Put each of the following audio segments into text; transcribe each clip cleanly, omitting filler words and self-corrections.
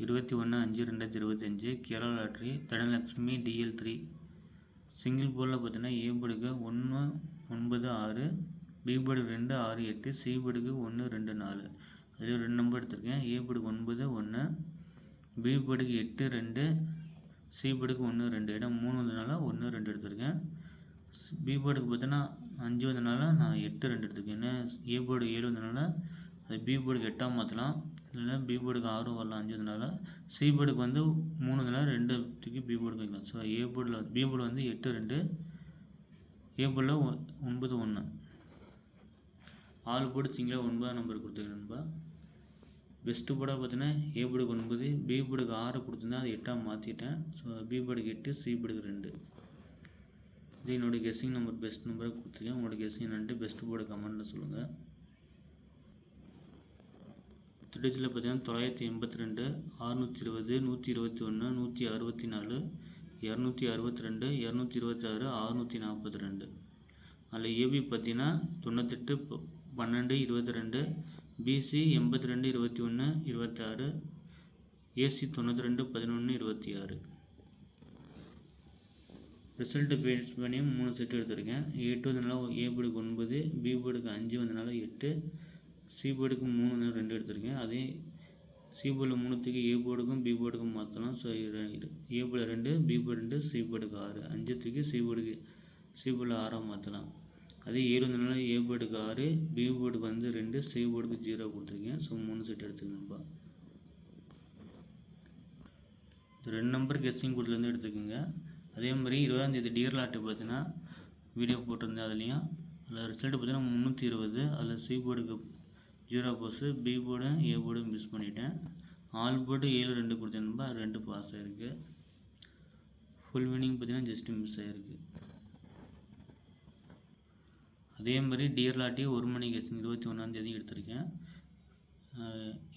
21/5/2025 Kerala lottery Dhanalakshmi DL3 single போர்டில் பார்த்தீங்கன்னா ஏ போர்டுக்கு 1 9 6, பி போர்டுக்கு 2 6 8, சி போர்டுக்கு 1 2 4. அதில் 2 நம்பர் எடுத்திருக்கேன். ஏ போர்டுக்கு 9 1, பி போர்டுக்கு 8 2, சி போர்டுக்கு 1 2. இடம் 3 வந்ததுனால 1 2 எடுத்திருக்கேன். பி போர்டுக்கு பார்த்தீங்கன்னா 5 வந்ததுனால நான் 8 2 எடுத்திருக்கேன். ஏன்னா ஏ போர்டு 7 வந்ததுனால அது பி போர்டுக்கு 8ஆக மாற்றலாம். இல்லைன்னா பி போர்டுக்கு 6 வரலாம் 5 வந்ததுனால. சி போர்டுக்கு வந்து 3 வந்ததுனால 2 தூக்கி பி போர்டுக்கு வைக்கலாம். ஸோ ஏ போர்டில் பி போர்டு வந்து 8 2, ஏ போர்டில் 9 1. 4 போர்டு சிங்கிளாக 9 நம்பர் கொடுத்துருக்கேன்பா. பெஸ்ட்டு போர்டாக பார்த்தீங்கன்னா ஏ போர்டுக்கு 9, பி போர்டுக்கு 6 கொடுத்துருந்தேன், அது 8ஆக மாற்றிட்டேன். ஸோ பி போர்டுக்கு 8, சி போர்டுக்கு 2. இது என்னோடய கெஸ்ஸிங் நம்பர் பெஸ்ட் நம்பரை கொடுத்துருக்கேன். உங்களோட கெஸ்ஸிங் என்னன்ட்டு பெஸ்ட் போர்டு கமெண்ட்டில் சொல்லுங்கள். திருச்சியில் பார்த்தீங்கன்னா 982, 620, 121, 164, 262, 226, 642. அதில் ஏபி பார்த்தீங்கன்னா 98 12 22, பிசி 82 21 26, ஏசி 92 11 26. ரிசல்ட்டு பேஸ் பண்ணி 3 செட்டு எடுத்திருக்கேன். 8 வந்ததுனால ஏ போர்டுக்கு 9, பி போர்டுக்கு 5 வந்ததுனால 8, சி போர்டுக்கு 3 2 எடுத்திருக்கேன். அதே சி போர்டில் 3த்துக்கு ஏ போர்டுக்கும் பி போர்டுக்கும் மாற்றலாம். ஸோ ஏ போர்டில் 2, பி போர்டு 2, சி போர்டுக்கு 6, 5த்துக்கு சி போர்டில் 6ஆக மாற்றலாம். அதே 7 வந்ததுனால ஏ போர்டுக்கு 6, பி போர்டுக்கு வந்து 2, சி போர்டுக்கு 0 கொடுத்துருக்கேன். ஸோ 3 செட் எடுத்துக்கணும்ப்பா. 2 நம்பர் கெஸ்ஸிங் கொடுத்துலேருந்து எடுத்துக்கோங்க. அதே மாதிரி 20ஆம் தேதி டியர் லாட்டு பார்த்தீங்கன்னா வீடியோ போட்டிருந்தேன். அதுலேயும் அதில் ரிசல்ட்டு பார்த்தீங்கன்னா 320. அதில் சி போர்டுக்கு 0 போஸு, B board A board miss பண்ணிட்டேன். ஆல் போர்டு 7 2 கொடுத்தேன்பா, 2 பாஸ் ஆகிருக்கு. ஃபுல் வினிங் பார்த்தீங்கன்னா ஜஸ்ட்டு மிஸ் ஆகிருக்கு. அதே மாதிரி டியர் லாட்டி 1 மணி கெஸ்ஸிங் 21ஆம் தேதி எடுத்திருக்கேன்.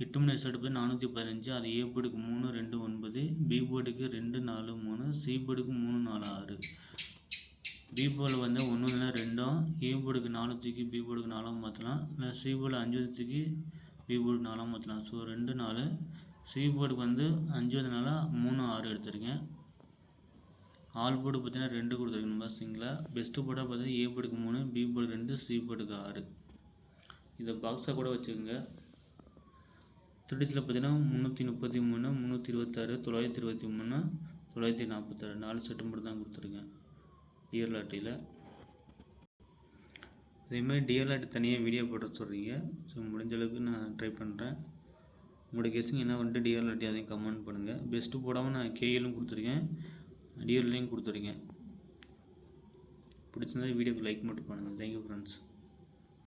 8 மணி ரிசல்ட் போய் 415. அது ஏ போர்டுக்கு 3 2 9, பி போர்டுக்கு 2 4 3, சி போர்டுக்கு 3 4 6. பி போர்டில் வந்து 1 2, ஏ போர்டுக்கு 4 தூக்கி பி போர்டுக்கு 4ஆக மாற்றலாம். இல்லை சி போர்டில் 5 தூக்கி பி போர்டுக்கு 4ஆக மாற்றலாம். ஸோ 2 4. சி போர்டுக்கு வந்து 5 வந்ததுனால 3 6 எடுத்திருக்கேன். ஆல் போர்டு பார்த்தீங்கன்னா 2 கொடுத்துருக்கேன் சிங்கிளாக. பெஸ்ட்டு போர்டாக பார்த்தீங்கன்னா ஏ போர்டுக்கு 3, பி போர்டு 2, சி போர்டுக்கு 6. இதை பாக்ஸாக கூட வச்சுக்கோங்க. திருச்சியில் பார்த்தீங்கன்னா 333, 326, 923, 946 4 செட்டு மட்டும் தான் கொடுத்துருக்கேன் டியர் லாட்டியில். அதேமாதிரி டியர் லாட்டி தனியாக வீடியோ போட சொல்கிறீங்க. ஸோ முடிஞ்ச அளவுக்கு நான் ட்ரை பண்ணுறேன். உங்களோட கெஸ்ஸிங் என்ன வந்துட்டு டியர் லாட்டி அதையும் கமெண்ட் பண்ணுங்கள். பெஸ்ட்டு போடாமல் நான் கேஎலும் கொடுத்துருக்கேன், டியர்லையும் கொடுத்துருக்கேன். பிடிச்சிருந்தா வீடியோக்கு லைக் மட்டும் பண்ணுங்கள். Thank you friends.